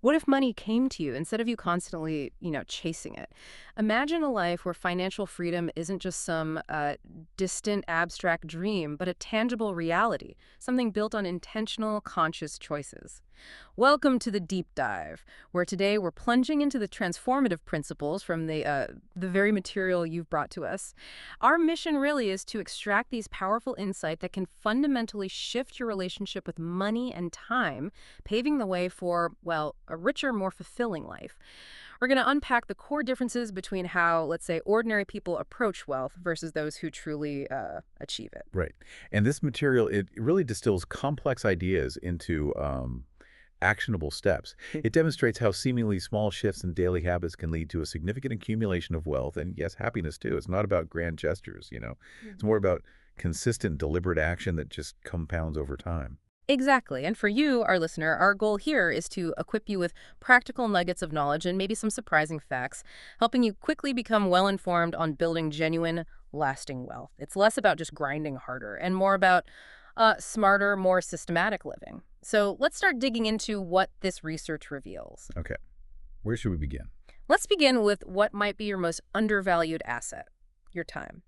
What if money came to you instead of you constantly, chasing it? Imagine a life where financial freedom isn't just some distant, abstract dream, but a tangible reality, something built on intentional, conscious choices. Welcome to the deep dive, where today we're plunging into the transformative principles from the very material you've brought to us. Our mission really is to extract these powerful insights that can fundamentally shift your relationship with money and time, paving the way for, well, a richer, more fulfilling life. We're going to unpack the core differences between how, let's say, ordinary people approach wealth versus those who truly achieve it. Right. And this material, it really distills complex ideas into actionable steps. It demonstrates how seemingly small shifts in daily habits can lead to a significant accumulation of wealth and, yes, happiness too. It's not about grand gestures. It's more about consistent, deliberate action that just compounds over time. Exactly. And for you, our listener, our goal here is to equip you with practical nuggets of knowledge and maybe some surprising facts, helping you quickly become well informed on building genuine, lasting wealth. It's less about just grinding harder and more about smarter, more systematic living. So let's start digging into what this research reveals. Okay. Where should we begin? Let's begin with what might be your most undervalued asset, your time.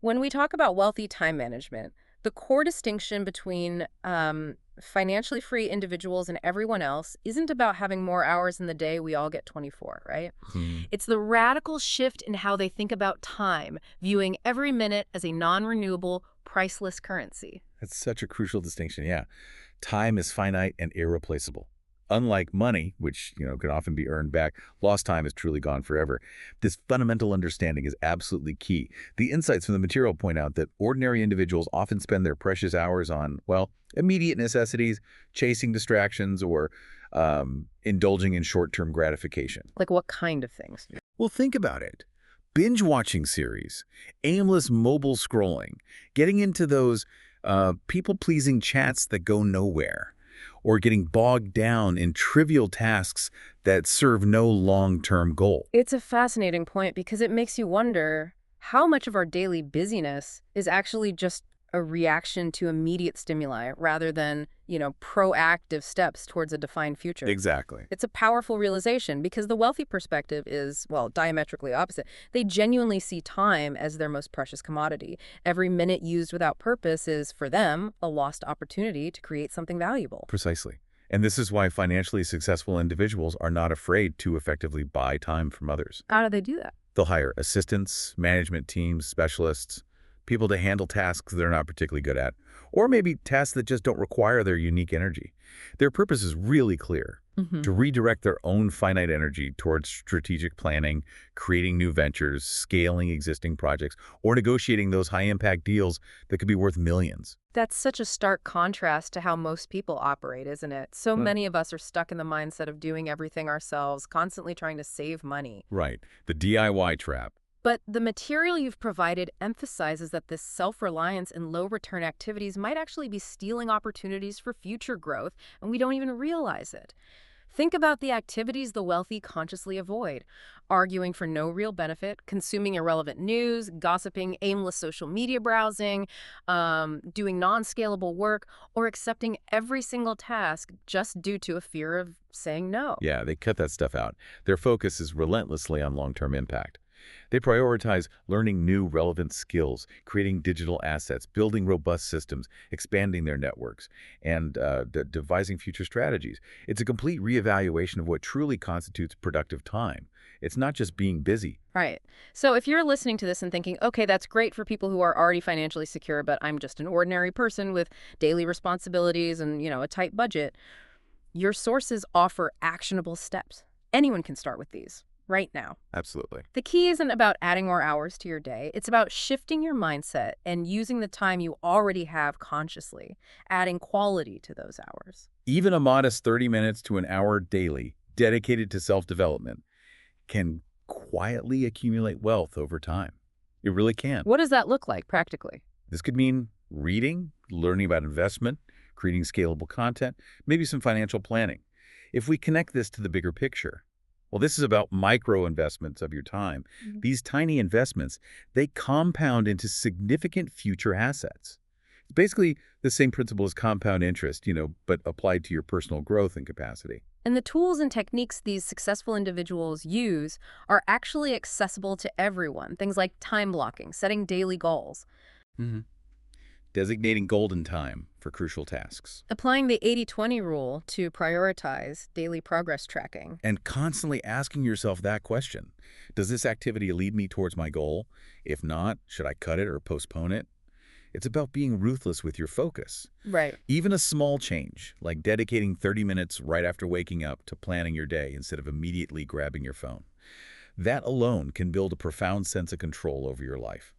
When we talk about wealthy time management, the core distinction between financially free individuals and everyone else isn't about having more hours in the day. We all get 24, right? Hmm. It's the radical shift in how they think about time, viewing every minute as a non-renewable, priceless currency. That's such a crucial distinction. Yeah. Time is finite and irreplaceable. Unlike money, which can often be earned back, lost time is truly gone forever. This fundamental understanding is absolutely key. The insights from the material point out that ordinary individuals often spend their precious hours on, well, immediate necessities, chasing distractions, or indulging in short-term gratification. Like what kind of things? Well, think about it. Binge-watching series, aimless mobile scrolling, getting into those people-pleasing chats that go nowhere, or getting bogged down in trivial tasks that serve no long-term goal. It's a fascinating point because it makes you wonder how much of our daily busyness is actually just a reaction to immediate stimuli rather than, proactive steps towards a defined future. Exactly. It's a powerful realization because the wealthy perspective is, well, diametrically opposite. They genuinely see time as their most precious commodity. Every minute used without purpose is, for them, a lost opportunity to create something valuable. Precisely. And this is why financially successful individuals are not afraid to effectively buy time from others. How do they do that? They'll hire assistants, management teams, specialists, people to handle tasks they're not particularly good at, or maybe tasks that just don't require their unique energy. Their purpose is really clear: to redirect their own finite energy towards strategic planning, creating new ventures, scaling existing projects, or negotiating those high-impact deals that could be worth millions. That's such a stark contrast to how most people operate, isn't it? So many of us are stuck in the mindset of doing everything ourselves, constantly trying to save money. Right. The DIY trap. But the material you've provided emphasizes that this self-reliance and low-return activities might actually be stealing opportunities for future growth, and we don't even realize it. Think about the activities the wealthy consciously avoid: arguing for no real benefit, consuming irrelevant news, gossiping, aimless social media browsing, doing non-scalable work, or accepting every single task just due to a fear of saying no. Yeah, they cut that stuff out. Their focus is relentlessly on long-term impact. They prioritize learning new relevant skills, creating digital assets, building robust systems, expanding their networks, and devising future strategies. It's a complete reevaluation of what truly constitutes productive time. It's not just being busy. Right. So if you're listening to this and thinking, okay, that's great for people who are already financially secure, but I'm just an ordinary person with daily responsibilities and, a tight budget, your sources offer actionable steps. Anyone can start with these right now. Absolutely. The key isn't about adding more hours to your day. It's about shifting your mindset and using the time you already have consciously, adding quality to those hours. Even a modest 30 minutes to an hour daily dedicated to self-development can quietly accumulate wealth over time. It really can. What does that look like practically? This could mean reading, learning about investment, creating scalable content, maybe some financial planning. If we connect this to the bigger picture, well, this is about micro investments of your time. These tiny investments, they compound into significant future assets. It's basically the same principle as compound interest, but applied to your personal growth and capacity. And the tools and techniques these successful individuals use are actually accessible to everyone. Things like time blocking, setting daily goals, Hmm. Designating golden time for crucial tasks. applying the 80-20 rule to prioritize daily progress tracking. And constantly asking yourself that question. Does this activity lead me towards my goal? If not, should I cut it or postpone it? It's about being ruthless with your focus. Right. Even a small change, like dedicating 30 minutes right after waking up to planning your day instead of immediately grabbing your phone. That alone can build a profound sense of control over your life.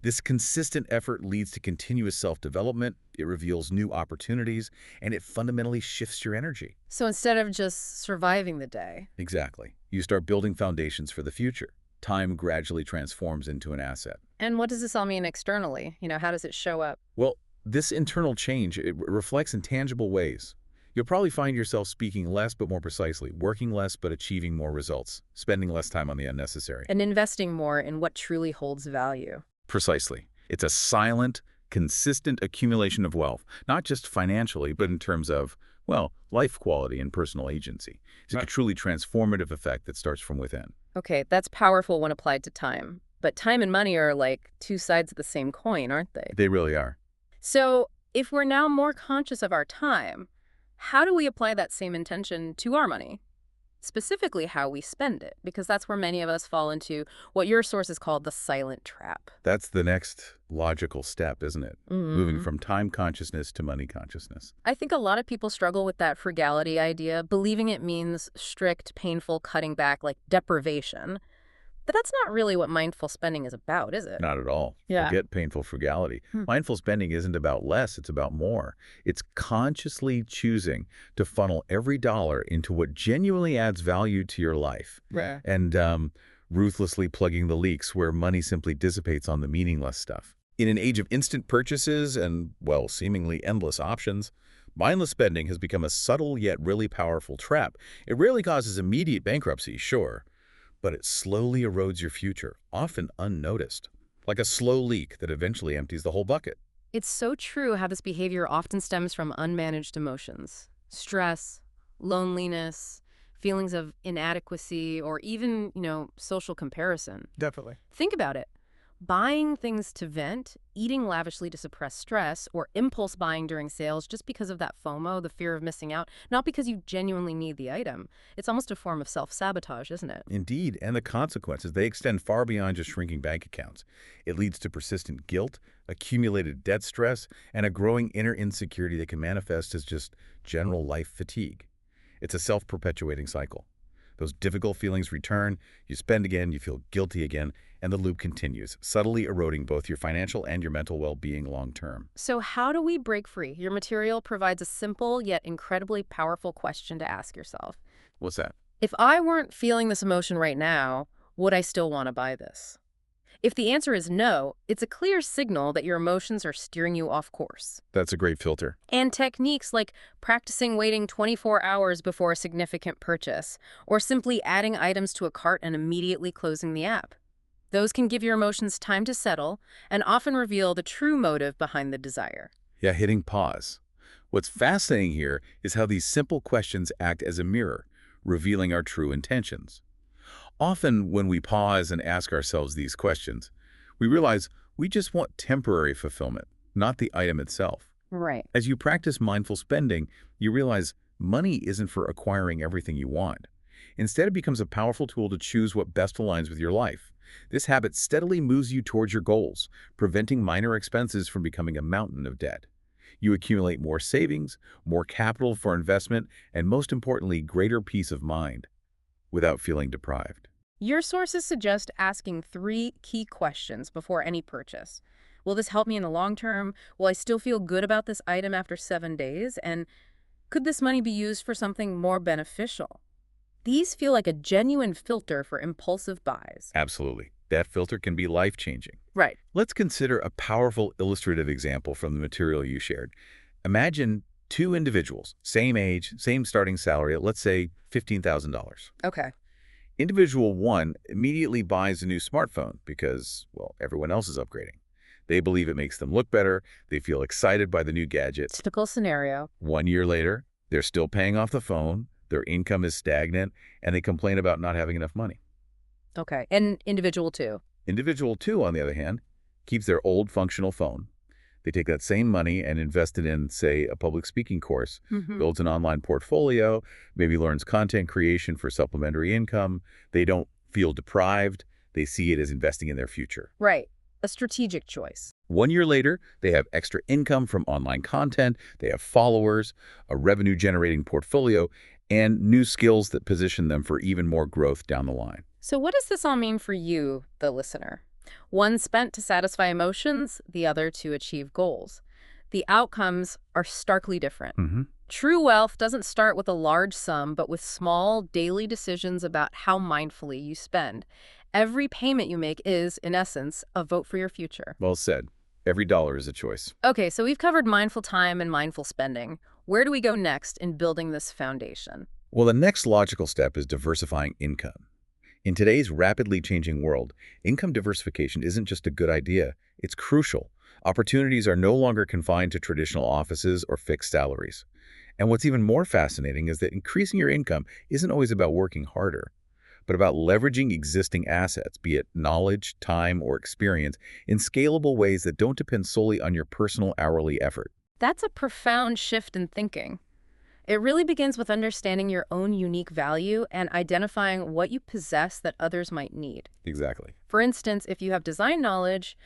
This consistent effort leads to continuous self-development, it reveals new opportunities, and it fundamentally shifts your energy. So instead of just surviving the day. Exactly. You start building foundations for the future. Time gradually transforms into an asset. And what does this all mean externally? How does it show up? Well, this internal change, it reflects in tangible ways. You'll probably find yourself speaking less but more precisely, working less but achieving more results, spending less time on the unnecessary. And investing more in what truly holds value. Precisely. It's a silent, consistent accumulation of wealth, not just financially, but in terms of, well, life quality and personal agency. It's a truly transformative effect that starts from within. Okay, that's powerful when applied to time. But time and money are like two sides of the same coin, aren't they? They really are. So if we're now more conscious of our time, how do we apply that same intention to our money? Specifically, how we spend it, because that's where many of us fall into what your sources called the silent trap. That's the next logical step, isn't it? Moving from time consciousness to money consciousness. I think a lot of people struggle with that frugality idea, believing it means strict, painful cutting back, like deprivation. But that's not really what mindful spending is about, is it? Not at all. Yeah. Forget painful frugality. Mindful spending isn't about less, it's about more. It's consciously choosing to funnel every dollar into what genuinely adds value to your life. Right. And ruthlessly plugging the leaks where money simply dissipates on the meaningless stuff. In an age of instant purchases and, well, seemingly endless options, mindless spending has become a subtle yet really powerful trap. It rarely causes immediate bankruptcy, sure, but it slowly erodes your future, often unnoticed, like a slow leak that eventually empties the whole bucket. It's so true how this behavior often stems from unmanaged emotions. Stress, loneliness, feelings of inadequacy, or even, social comparison. Definitely. Think about it. Buying things to vent, eating lavishly to suppress stress, or impulse buying during sales just because of that FOMO, the fear of missing out, not because you genuinely need the item. It's almost a form of self-sabotage, isn't it? Indeed, and the consequences, they extend far beyond just shrinking bank accounts. It leads to persistent guilt, accumulated debt stress, and a growing inner insecurity that can manifest as just general life fatigue. It's a self-perpetuating cycle. Those difficult feelings return, you spend again, you feel guilty again, and the loop continues, subtly eroding both your financial and your mental well-being long-term. So how do we break free? Your material provides a simple yet incredibly powerful question to ask yourself. What's that? If I weren't feeling this emotion right now, would I still want to buy this? If the answer is no, it's a clear signal that your emotions are steering you off course. That's a great filter. And techniques like practicing waiting 24 hours before a significant purchase, or simply adding items to a cart and immediately closing the app. Those can give your emotions time to settle and often reveal the true motive behind the desire. Yeah, hitting pause. What's fascinating here is how these simple questions act as a mirror, revealing our true intentions. Often when we pause and ask ourselves these questions, we realize we just want temporary fulfillment, not the item itself. Right. As you practice mindful spending, you realize money isn't for acquiring everything you want. Instead, it becomes a powerful tool to choose what best aligns with your life. This habit steadily moves you towards your goals, preventing minor expenses from becoming a mountain of debt. You accumulate more savings, more capital for investment, and most importantly, greater peace of mind without feeling deprived. Your sources suggest asking 3 key questions before any purchase. Will this help me in the long term? Will I still feel good about this item after 7 days? And could this money be used for something more beneficial? These feel like a genuine filter for impulsive buys. Absolutely. That filter can be life-changing. Right. Let's consider a powerful illustrative example from the material you shared. Imagine 2 individuals, same age, same starting salary at, let's say, $15,000. Okay. Individual 1 immediately buys a new smartphone because, well, everyone else is upgrading. They believe it makes them look better. They feel excited by the new gadget. Typical scenario. 1 year later, they're still paying off the phone. their income is stagnant, and they complain about not having enough money. Okay. And individual too. Individual 2, on the other hand, keeps their old functional phone. They take that same money and invest it in, say, a public speaking course, Hmm. builds an online portfolio, maybe learns content creation for supplementary income. They don't feel deprived. They see it as investing in their future. Right. A strategic choice. 1 year later, they have extra income from online content, they have followers, a revenue-generating portfolio, and new skills that position them for even more growth down the line. So what does this all mean for you, the listener? One spent to satisfy emotions, the other to achieve goals. The outcomes are starkly different. Hmm. True wealth doesn't start with a large sum, but with small, daily decisions about how mindfully you spend. Every payment you make is, in essence, a vote for your future. Well said. Every dollar is a choice. Okay, so we've covered mindful time and mindful spending. Where do we go next in building this foundation? Well, the next logical step is diversifying income. In today's rapidly changing world, income diversification isn't just a good idea, it's crucial. Opportunities are no longer confined to traditional offices or fixed salaries. And what's even more fascinating is that increasing your income isn't always about working harder, but about leveraging existing assets, be it knowledge, time, or experience, in scalable ways that don't depend solely on your personal hourly effort. That's a profound shift in thinking. It really begins with understanding your own unique value and identifying what you possess that others might need. Exactly. For instance, if you have design knowledge,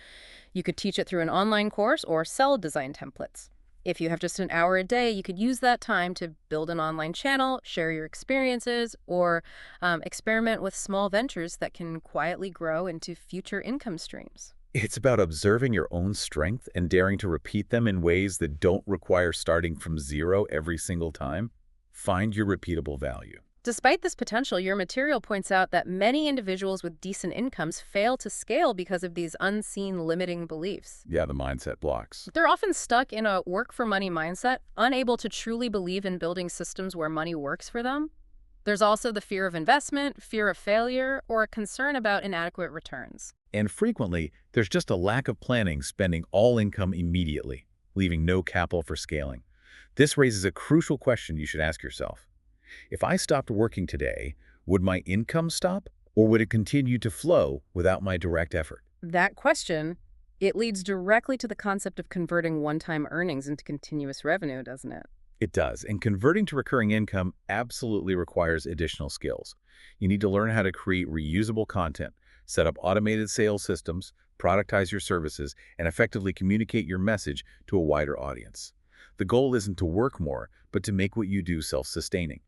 you could teach it through an online course or sell design templates. If you have just an hour a day, you could use that time to build an online channel, share your experiences, or experiment with small ventures that can quietly grow into future income streams. It's about observing your own strength and daring to repeat them in ways that don't require starting from zero every single time. Find your repeatable value. Despite this potential, your material points out that many individuals with decent incomes fail to scale because of these unseen limiting beliefs. Yeah, the mindset blocks. They're often stuck in a work-for-money mindset, unable to truly believe in building systems where money works for them. There's also the fear of investment, fear of failure, or a concern about inadequate returns. And frequently, there's just a lack of planning, spending all income immediately, leaving no capital for scaling. This raises a crucial question you should ask yourself. If I stopped working today, would my income stop, or would it continue to flow without my direct effort? That question, it leads directly to the concept of converting one-time earnings into continuous revenue, doesn't it? It does, and converting to recurring income absolutely requires additional skills. You need to learn how to create reusable content, set up automated sales systems, productize your services, and effectively communicate your message to a wider audience. The goal isn't to work more, but to make what you do self-sustaining.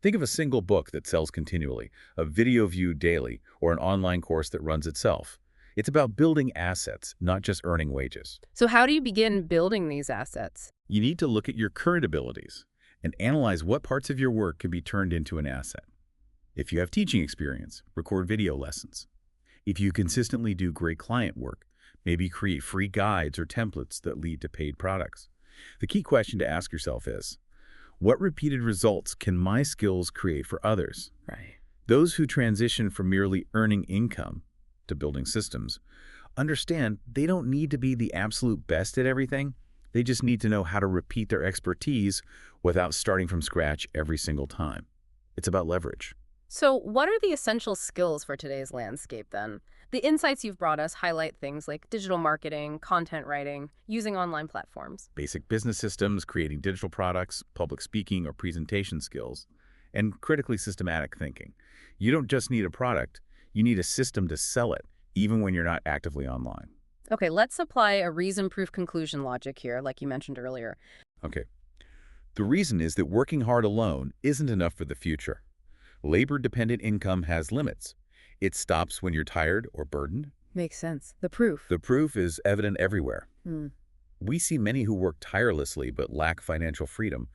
Think of a single book that sells continually, a video viewed daily, or an online course that runs itself. It's about building assets, not just earning wages. So how do you begin building these assets? You need to look at your current abilities and analyze what parts of your work can be turned into an asset. If you have teaching experience, record video lessons. If you consistently do great client work, maybe create free guides or templates that lead to paid products. The key question to ask yourself is, what repeated results can my skills create for others? Right. Those who transition from merely earning income to building systems understand they don't need to be the absolute best at everything. They just need to know how to repeat their expertise without starting from scratch every single time. It's about leverage. So what are the essential skills for today's landscape then? The insights you've brought us highlight things like digital marketing, content writing, using online platforms. Basic business systems, creating digital products, public speaking or presentation skills, and critically systematic thinking. You don't just need a product, you need a system to sell it, even when you're not actively online. Okay, let's apply a reason-proof conclusion logic here, like you mentioned earlier. Okay. The reason is that working hard alone isn't enough for the future. Labor-dependent income has limits. It stops when you're tired or burdened. Makes sense. The proof. The proof is evident everywhere. Hmm. We see many who work tirelessly but lack financial freedom,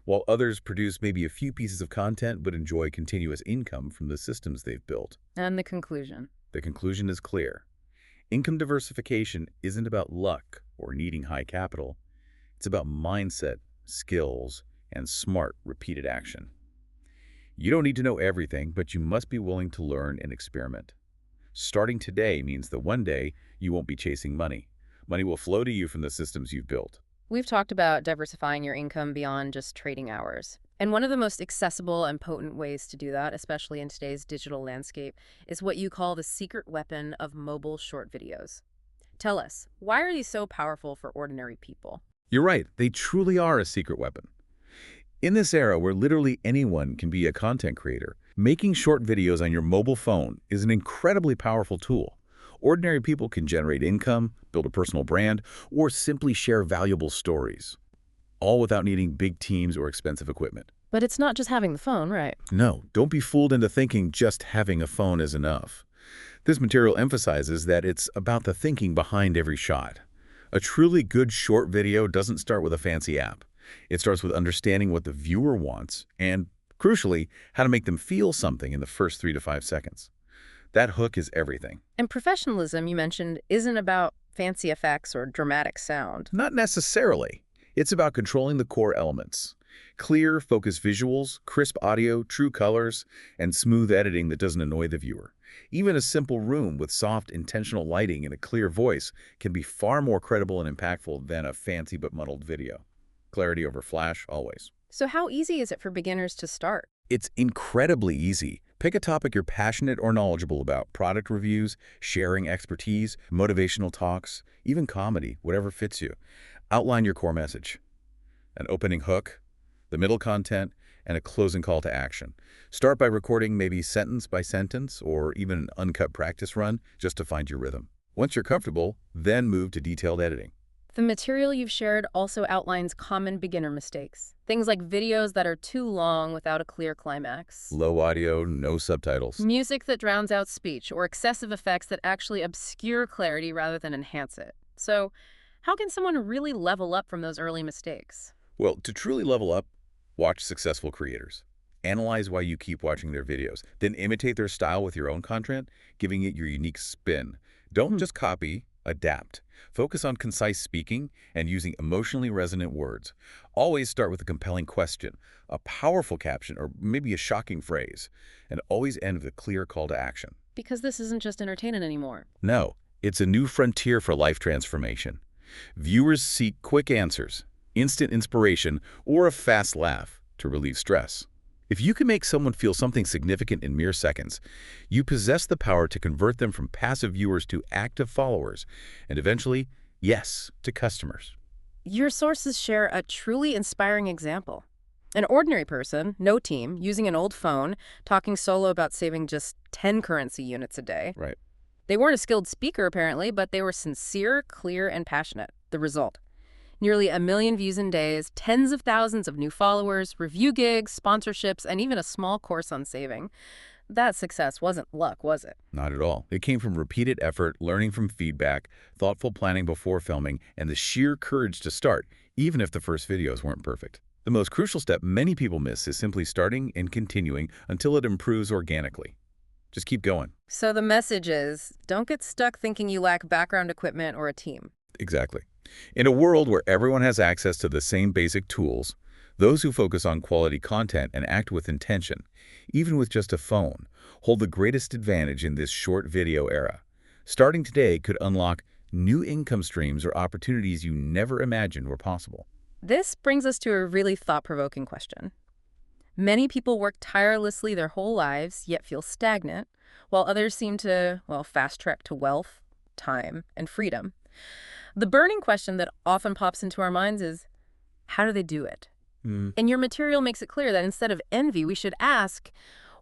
while others produce maybe a few pieces of content but enjoy continuous income from the systems they've built. And the conclusion. The conclusion is clear. Income diversification isn't about luck or needing high capital. It's about mindset, skills, and smart, repeated action. You don't need to know everything, but you must be willing to learn and experiment. Starting today means that one day you won't be chasing money. Money will flow to you from the systems you've built. We've talked about diversifying your income beyond just trading hours. And one of the most accessible and potent ways to do that, especially in today's digital landscape, is what you call the secret weapon of mobile short videos. Tell us, why are these so powerful for ordinary people? You're right, they truly are a secret weapon. In this era where literally anyone can be a content creator, making short videos on your mobile phone is an incredibly powerful tool. Ordinary people can generate income, build a personal brand, or simply share valuable stories, all without needing big teams or expensive equipment. But it's not just having the phone, right? No, don't be fooled into thinking just having a phone is enough. This material emphasizes that it's about the thinking behind every shot. A truly good short video doesn't start with a fancy app. It starts with understanding what the viewer wants and, crucially, how to make them feel something in the first 3 to 5 seconds. That hook is everything. And professionalism, you mentioned, isn't about fancy effects or dramatic sound. Not necessarily. It's about controlling the core elements. Clear, focused visuals, crisp audio, true colors, and smooth editing that doesn't annoy the viewer. Even a simple room with soft, intentional lighting and a clear voice can be far more credible and impactful than a fancy but muddled video. Clarity over flash, always. So how easy is it for beginners to start? It's incredibly easy. Pick a topic you're passionate or knowledgeable about: product reviews, sharing expertise, motivational talks, even comedy, whatever fits you. Outline your core message. An opening hook, the middle content, and a closing call to action. Start by recording maybe sentence by sentence or even an uncut practice run just to find your rhythm. Once you're comfortable, then move to detailed editing. The material you've shared also outlines common beginner mistakes. Things like videos that are too long without a clear climax. Low audio, no subtitles. Music that drowns out speech, or excessive effects that actually obscure clarity rather than enhance it. So, how can someone really level up from those early mistakes? Well, to truly level up, watch successful creators. Analyze why you keep watching their videos. Then imitate their style with your own content, giving it your unique spin. Don't just copy, adapt. Focus on concise speaking and using emotionally resonant words. Always start with a compelling question, a powerful caption, or maybe a shocking phrase. And always end with a clear call to action. Because this isn't just entertainment anymore. No, it's a new frontier for life transformation. Viewers seek quick answers, instant inspiration, or a fast laugh to relieve stress. If you can make someone feel something significant in mere seconds, you possess the power to convert them from passive viewers to active followers, and eventually, yes, to customers. Your sources share a truly inspiring example. An ordinary person, no team, using an old phone, talking solo about saving just 10 currency units a day. Right. They weren't a skilled speaker, apparently, but they were sincere, clear, and passionate. The result: nearly 1 million views in days, tens of thousands of new followers, review gigs, sponsorships, and even a small course on saving. That success wasn't luck, was it? Not at all. It came from repeated effort, learning from feedback, thoughtful planning before filming, and the sheer courage to start, even if the first videos weren't perfect. The most crucial step many people miss is simply starting and continuing until it improves organically. Just keep going. So the message is, don't get stuck thinking you lack background equipment or a team. Exactly. In a world where everyone has access to the same basic tools, those who focus on quality content and act with intention, even with just a phone, hold the greatest advantage in this short video era. Starting today could unlock new income streams or opportunities you never imagined were possible. This brings us to a really thought-provoking question. Many people work tirelessly their whole lives, yet feel stagnant, while others seem to, well, fast-track to wealth, time, and freedom. The burning question that often pops into our minds is, how do they do it? And your material makes it clear that instead of envy, we should ask,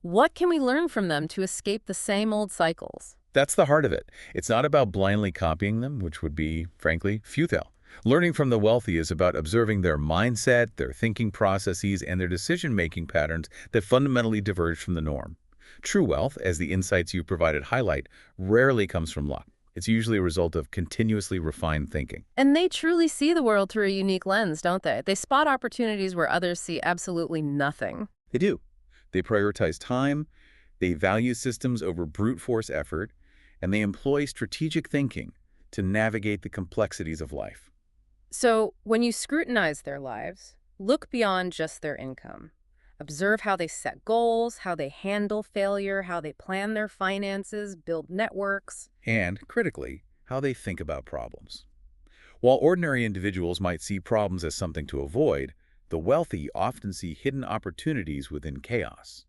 what can we learn from them to escape the same old cycles? That's the heart of it. It's not about blindly copying them, which would be, frankly, futile. Learning from the wealthy is about observing their mindset, their thinking processes, and their decision-making patterns that fundamentally diverge from the norm. True wealth, as the insights you provided highlight, rarely comes from luck. It's usually a result of continuously refined thinking. And they truly see the world through a unique lens, don't they? They spot opportunities where others see absolutely nothing. They do. They prioritize time, they value systems over brute force effort, and they employ strategic thinking to navigate the complexities of life. So when you scrutinize their lives, look beyond just their income. Observe how they set goals, how they handle failure, how they plan their finances, build networks. And, critically, how they think about problems. While ordinary individuals might see problems as something to avoid, The wealthy often see hidden opportunities within chaos.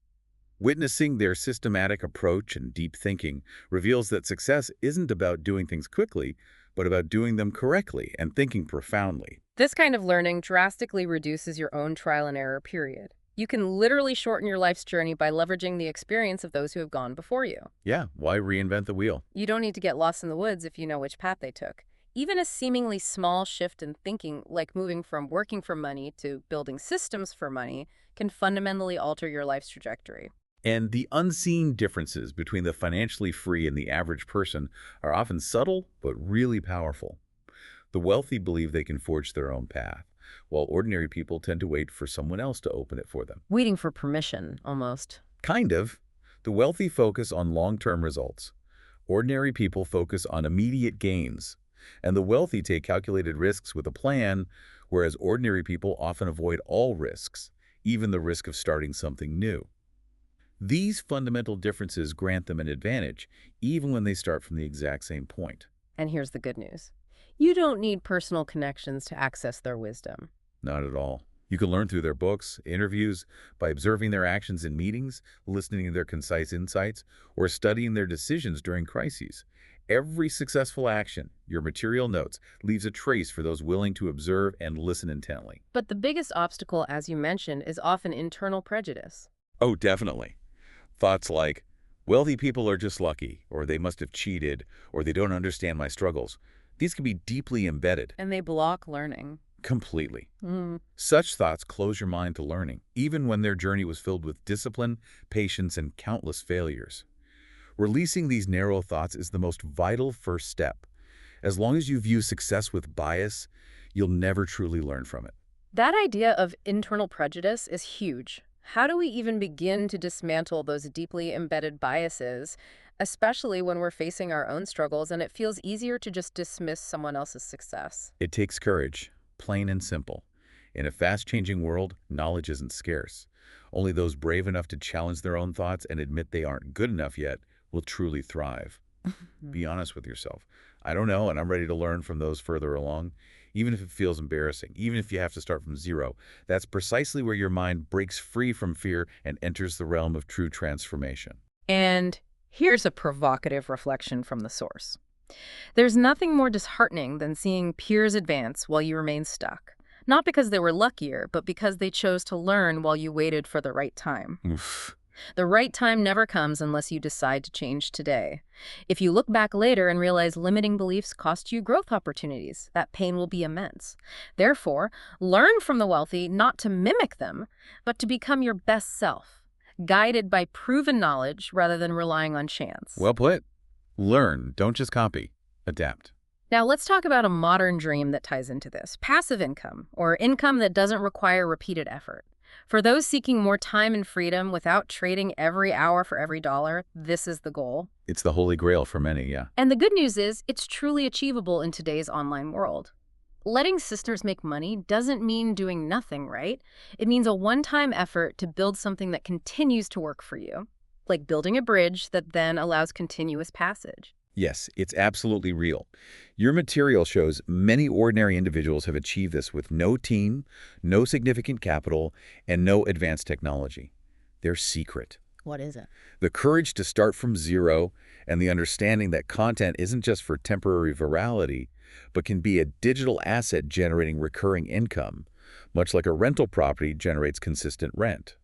Witnessing their systematic approach and deep thinking reveals that success isn't about doing things quickly, but about doing them correctly and thinking profoundly. This kind of learning drastically reduces your own trial and error period. You can literally shorten your life's journey by leveraging the experience of those who have gone before you. Yeah, why reinvent the wheel? You don't need to get lost in the woods if you know which path they took. Even a seemingly small shift in thinking, like moving from working for money to building systems for money, can fundamentally alter your life's trajectory. And the unseen differences between the financially free and the average person are often subtle but really powerful. The wealthy believe they can forge their own path, while ordinary people tend to wait for someone else to open it for them. Waiting for permission, almost. Kind of. The wealthy focus on long-term results. Ordinary people focus on immediate gains. And the wealthy take calculated risks with a plan, whereas ordinary people often avoid all risks, even the risk of starting something new. These fundamental differences grant them an advantage, even when they start from the exact same point. And here's the good news. You don't need personal connections to access their wisdom. Not at all. You can learn through their books, interviews, by observing their actions in meetings, listening to their concise insights, or studying their decisions during crises. Every successful action, your material notes, leaves a trace for those willing to observe and listen intently. But the biggest obstacle, as you mentioned, is often internal prejudice. Oh, definitely. Thoughts like, wealthy people are just lucky, or they must have cheated, or they don't understand my struggles. These can be deeply embedded. And they block learning. Completely. Mm. Such thoughts close your mind to learning, even when their journey was filled with discipline, patience, and countless failures. Releasing these narrow thoughts is the most vital first step. As long as you view success with bias, you'll never truly learn from it. That idea of internal prejudice is huge. How do we even begin to dismantle those deeply embedded biases, especially when we're facing our own struggles and it feels easier to just dismiss someone else's success? It takes courage, plain and simple. In a fast-changing world, knowledge isn't scarce. Only those brave enough to challenge their own thoughts and admit they aren't good enough yet will truly thrive. Be honest with yourself. I don't know, and I'm ready to learn from those further along. Even if it feels embarrassing, even if you have to start from zero, that's precisely where your mind breaks free from fear and enters the realm of true transformation. And here's a provocative reflection from the source. There's nothing more disheartening than seeing peers advance while you remain stuck. Not because they were luckier, but because they chose to learn while you waited for the right time. Oof. The right time never comes unless you decide to change today. If you look back later and realize limiting beliefs cost you growth opportunities, that pain will be immense. Therefore, learn from the wealthy not to mimic them, but to become your best self, guided by proven knowledge rather than relying on chance. Well put. Learn, don't just copy. Adapt. Now let's talk about a modern dream that ties into this: passive income, or income that doesn't require repeated effort. For those seeking more time and freedom without trading every hour for every dollar, this is the goal. It's the holy grail for many, yeah. And the good news is, it's truly achievable in today's online world. Letting sisters make money doesn't mean doing nothing, right? It means a one-time effort to build something that continues to work for you, like building a bridge that then allows continuous passage. Yes, it's absolutely real. Your material shows many ordinary individuals have achieved this with no team, no significant capital, and no advanced technology. Their secret: What is it? the courage to start from zero and the understanding that content isn't just for temporary virality, but can be a digital asset generating recurring income, much like a rental property generates consistent rent.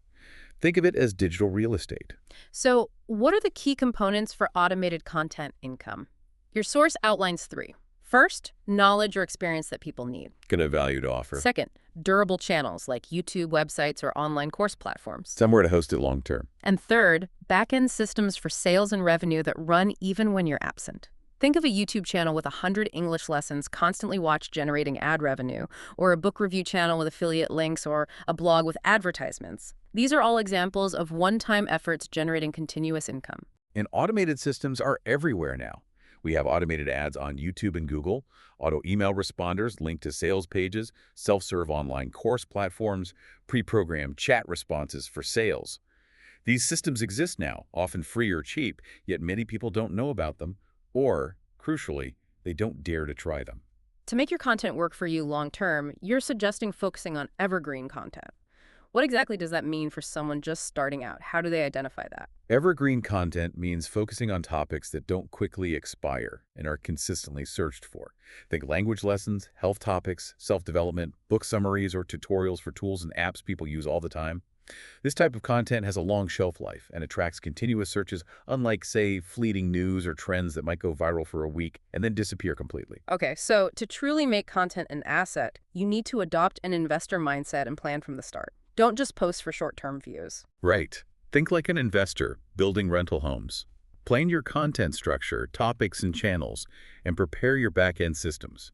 Think of it as digital real estate. So, what are the key components for automated content income? Your source outlines three. First, knowledge or experience that people need. Got a value to offer. Second, durable channels like YouTube websites or online course platforms. Somewhere to host it long term. And third, back-end systems for sales and revenue that run even when you're absent. Think of a YouTube channel with 100 English lessons constantly watched generating ad revenue, or a book review channel with affiliate links, or a blog with advertisements. These are all examples of one-time efforts generating continuous income. And automated systems are everywhere now. We have automated ads on YouTube and Google, auto email responders linked to sales pages, self-serve online course platforms, pre-programmed chat responses for sales. These systems exist now, often free or cheap, yet many people don't know about them, or, crucially, they don't dare to try them. To make your content work for you long term, you're suggesting focusing on evergreen content. What exactly does that mean for someone just starting out? How do they identify that? Evergreen content means focusing on topics that don't quickly expire and are consistently searched for. Think language lessons, health topics, self-development, book summaries, or tutorials for tools and apps people use all the time. This type of content has a long shelf life and attracts continuous searches, unlike, say, fleeting news or trends that might go viral for a week and then disappear completely. Okay, so to truly make content an asset, you need to adopt an investor mindset and plan from the start. Don't just post for short-term views. Right. Think like an investor building rental homes. Plan your content structure, topics, and channels, and prepare your back-end systems.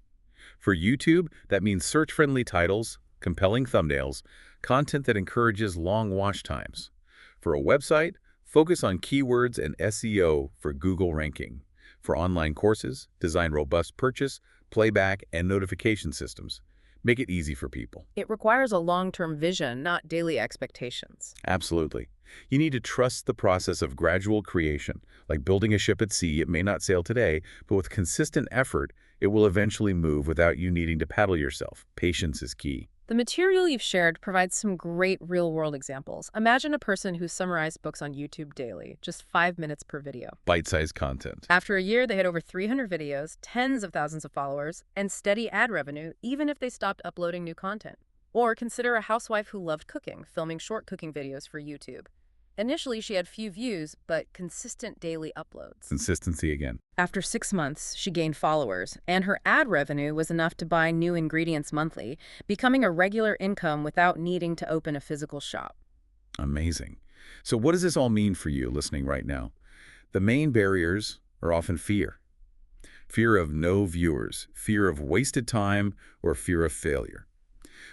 For YouTube, that means search-friendly titles, compelling thumbnails, content that encourages long watch times. For a website, focus on keywords and SEO for Google ranking. For online courses, design robust purchase, playback, and notification systems. Make it easy for people. It requires a long-term vision, not daily expectations. Absolutely. You need to trust the process of gradual creation. Like building a ship at sea, it may not sail today, but with consistent effort, it will eventually move without you needing to paddle yourself. Patience is key. The material you've shared provides some great real-world examples. Imagine a person who summarized books on YouTube daily, just 5 minutes per video. Bite-sized content. After a year, they had over 300 videos, tens of thousands of followers, and steady ad revenue, even if they stopped uploading new content. Or consider a housewife who loved cooking, filming short cooking videos for YouTube. Initially, she had few views, but consistent daily uploads. Consistency again. After 6 months, she gained followers, and her ad revenue was enough to buy new ingredients monthly, becoming a regular income without needing to open a physical shop. Amazing. So what does this all mean for you listening right now? The main barriers are often fear. Fear of no viewers, fear of wasted time, or fear of failure.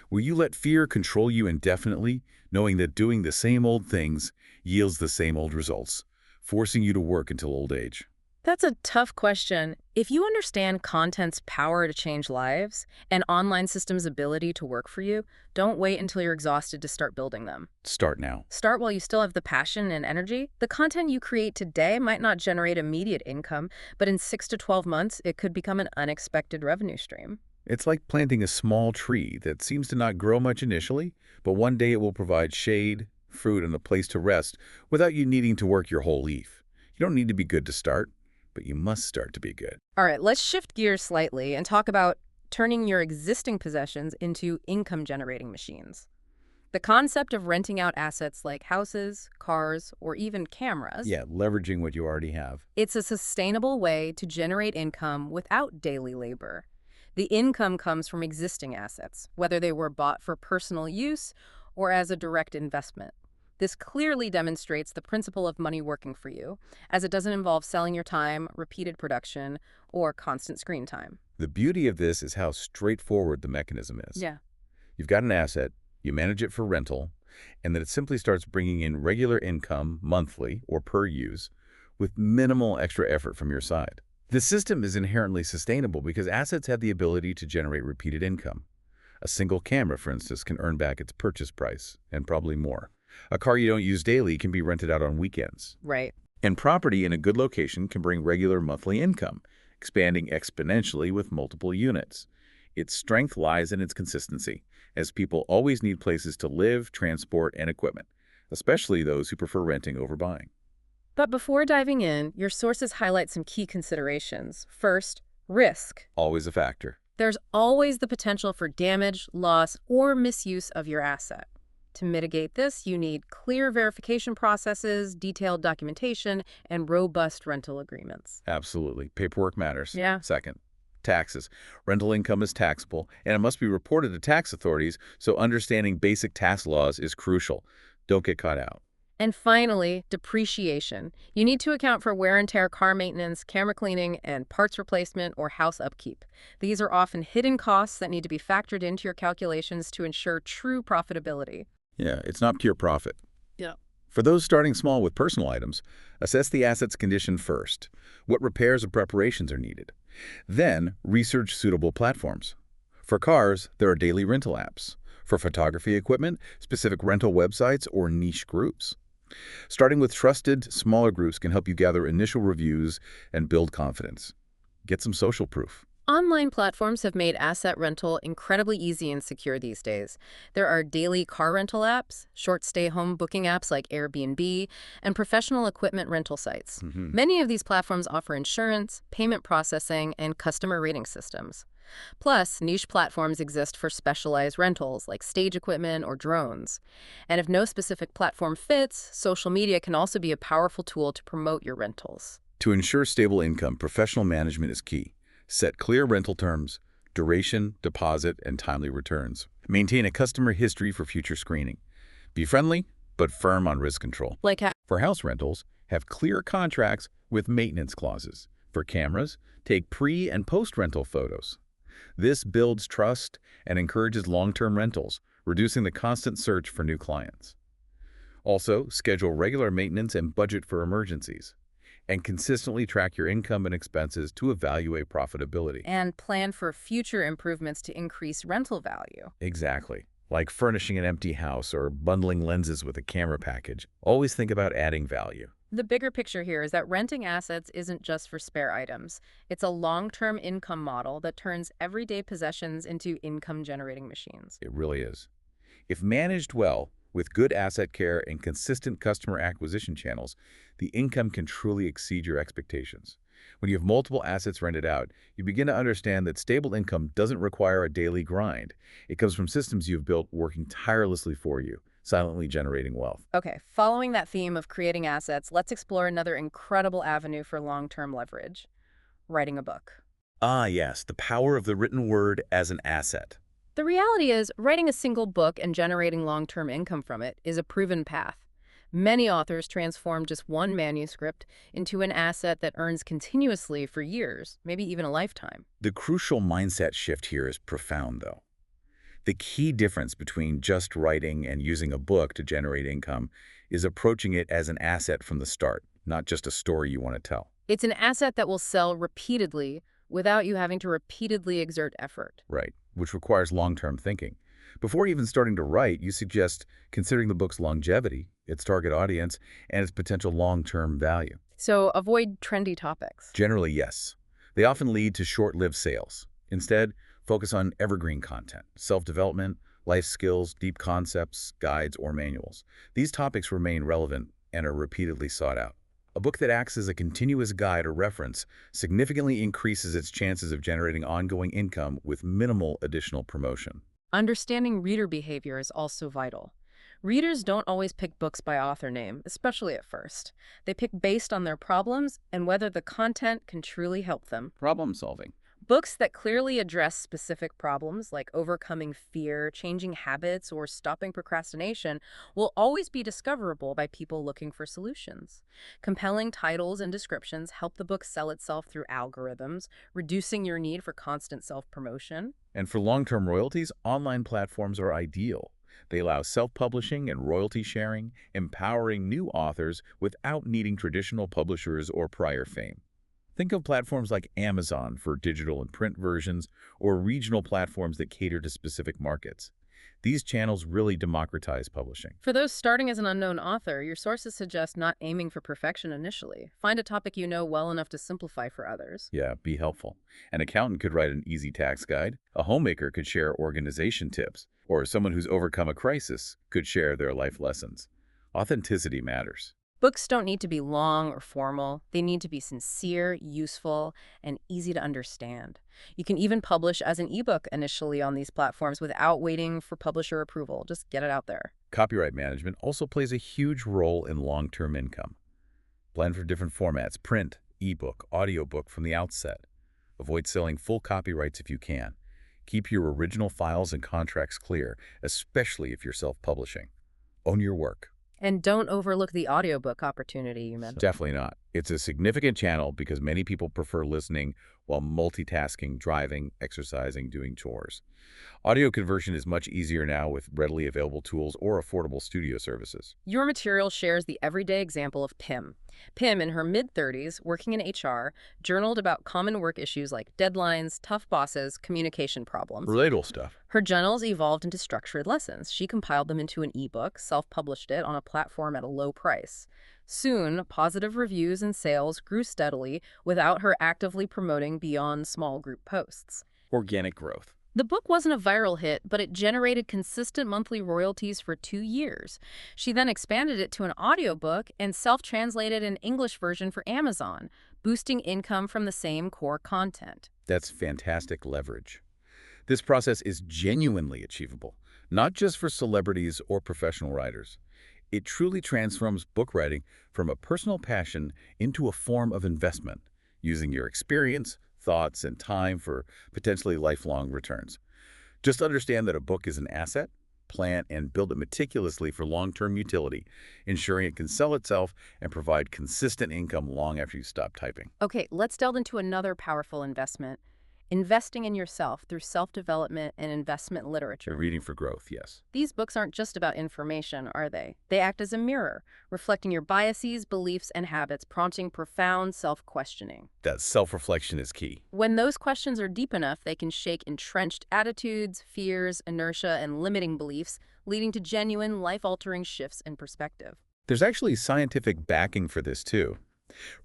Will you let fear control you indefinitely, knowing that doing the same old things yields the same old results, forcing you to work until old age? That's a tough question. If you understand content's power to change lives and online systems' ability to work for you, don't wait until you're exhausted to start building them. Start now. Start while you still have the passion and energy. The content you create today might not generate immediate income, but in 6 to 12 months, it could become an unexpected revenue stream. It's like planting a small tree that seems to not grow much initially, but one day it will provide shade, fruit, and a place to rest without you needing to work your whole leaf. You don't need to be good to start, but you must start to be good. All right, let's shift gears slightly and talk about turning your existing possessions into income-generating machines. The concept of renting out assets like houses, cars, or even cameras. Yeah, leveraging what you already have. It's a sustainable way to generate income without daily labor. The income comes from existing assets, whether they were bought for personal use or as a direct investment. This clearly demonstrates the principle of money working for you, as it doesn't involve selling your time, repeated production, or constant screen time. The beauty of this is how straightforward the mechanism is. Yeah. You've got an asset, you manage it for rental, and then it simply starts bringing in regular income monthly or per use with minimal extra effort from your side. The system is inherently sustainable because assets have the ability to generate repeated income. A single camera, for instance, can earn back its purchase price, and probably more. A car you don't use daily can be rented out on weekends. Right. And property in a good location can bring regular monthly income, expanding exponentially with multiple units. Its strength lies in its consistency, as people always need places to live, transport, and equipment, especially those who prefer renting over buying. But before diving in, your sources highlight some key considerations. First, risk. Always a factor. There's always the potential for damage, loss, or misuse of your asset. To mitigate this, you need clear verification processes, detailed documentation, and robust rental agreements. Absolutely. Paperwork matters. Yeah. Second, taxes. Rental income is taxable, and it must be reported to tax authorities, so understanding basic tax laws is crucial. Don't get caught out. And finally, depreciation. You need to account for wear and tear, car maintenance, camera cleaning, and parts replacement or house upkeep. These are often hidden costs that need to be factored into your calculations to ensure true profitability. Yeah, it's not pure profit. Yeah. For those starting small with personal items, assess the asset's condition first. What repairs or preparations are needed? Then, research suitable platforms. For cars, there are daily rental apps. For photography equipment, specific rental websites or niche groups. Starting with trusted, smaller groups can help you gather initial reviews and build confidence. Get some social proof. Online platforms have made asset rental incredibly easy and secure these days. There are daily car rental apps, short stay home booking apps like Airbnb, and professional equipment rental sites. Hmm. Many of these platforms offer insurance, payment processing, and customer rating systems. Plus, niche platforms exist for specialized rentals like stage equipment or drones. And if no specific platform fits, social media can also be a powerful tool to promote your rentals. To ensure stable income, professional management is key. Set clear rental terms, duration, deposit, and timely returns. Maintain a customer history for future screening. Be friendly, but firm on risk control. Like For house rentals, have clear contracts with maintenance clauses. For cameras, take pre- and post-rental photos. This builds trust and encourages long-term rentals, reducing the constant search for new clients. Also, schedule regular maintenance and budget for emergencies, and consistently track your income and expenses to evaluate profitability. and plan for future improvements to increase rental value. Exactly. Like furnishing an empty house or bundling lenses with a camera package. Always think about adding value. The bigger picture here is that renting assets isn't just for spare items. It's a long-term income model that turns everyday possessions into income-generating machines. It really is. If managed well, with good asset care and consistent customer acquisition channels, the income can truly exceed your expectations. When you have multiple assets rented out, you begin to understand that stable income doesn't require a daily grind. It comes from systems you've built working tirelessly for you, silently generating wealth. Okay, following that theme of creating assets, let's explore another incredible avenue for long-term leverage: writing a book. Ah, yes, the power of the written word as an asset. The reality is, writing a single book and generating long-term income from it is a proven path. Many authors transform just one manuscript into an asset that earns continuously for years, maybe even a lifetime. The crucial mindset shift here is profound, though. The key difference between just writing and using a book to generate income is approaching it as an asset from the start, not just a story you want to tell. It's an asset that will sell repeatedly without you having to repeatedly exert effort. Right, which requires long-term thinking. Before even starting to write, you suggest considering the book's longevity, its target audience, and its potential long-term value. So avoid trendy topics. Generally, yes. They often lead to short-lived sales. Instead, focus on evergreen content, self-development, life skills, deep concepts, guides, or manuals. These topics remain relevant and are repeatedly sought out. A book that acts as a continuous guide or reference significantly increases its chances of generating ongoing income with minimal additional promotion. Understanding reader behavior is also vital. Readers don't always pick books by author name, especially at first. They pick based on their problems and whether the content can truly help them. Problem solving. Books that clearly address specific problems like overcoming fear, changing habits, or stopping procrastination will always be discoverable by people looking for solutions. Compelling titles and descriptions help the book sell itself through algorithms, reducing your need for constant self-promotion. And for long-term royalties, online platforms are ideal. They allow self-publishing and royalty sharing, empowering new authors without needing traditional publishers or prior fame. Think of platforms like Amazon for digital and print versions, or regional platforms that cater to specific markets. These channels really democratize publishing. For those starting as an unknown author, your sources suggest not aiming for perfection initially. Find a topic you know well enough to simplify for others. Yeah, be helpful. An accountant could write an easy tax guide, a homemaker could share organization tips, or someone who's overcome a crisis could share their life lessons. Authenticity matters. Books don't need to be long or formal. They need to be sincere, useful, and easy to understand. You can even publish as an ebook initially on these platforms without waiting for publisher approval. Just get it out there. Copyright management also plays a huge role in long-term income. Plan for different formats, print, ebook, audiobook from the outset. Avoid selling full copyrights if you can. Keep your original files and contracts clear, especially if you're self-publishing. Own your work. And don't overlook the audiobook opportunity you mentioned. Definitely not. It's a significant channel because many people prefer listening while multitasking, driving, exercising, doing chores. Audio conversion is much easier now with readily available tools or affordable studio services. Your material shares the everyday example of Pim. Pim, in her mid-30s, working in HR, journaled about common work issues like deadlines, tough bosses, communication problems. Relatable stuff. Her journals evolved into structured lessons. She compiled them into an ebook, self-published it on a platform at a low price. Soon, positive reviews and sales grew steadily without her actively promoting beyond small group posts. Organic growth. The book wasn't a viral hit, but it generated consistent monthly royalties for 2 years. She then expanded it to an audiobook and self-translated an English version for Amazon, boosting income from the same core content. That's fantastic leverage. This process is genuinely achievable, not just for celebrities or professional writers. It truly transforms book writing from a personal passion into a form of investment, using your experience, thoughts, and time for potentially lifelong returns. Just understand that a book is an asset, plan and build it meticulously for long-term utility, ensuring it can sell itself and provide consistent income long after you stop typing. Okay, let's delve into another powerful investment, investing in yourself through self-development and investment And literature. reading for growth, yes. These books aren't just about information, are they? They act as a mirror, reflecting your biases, beliefs, and habits, prompting profound self-questioning. That self-reflection is key. When those questions are deep enough, they can shake entrenched attitudes, fears, inertia, and limiting beliefs, leading to genuine, life-altering shifts in perspective. There's actually scientific backing for this, too.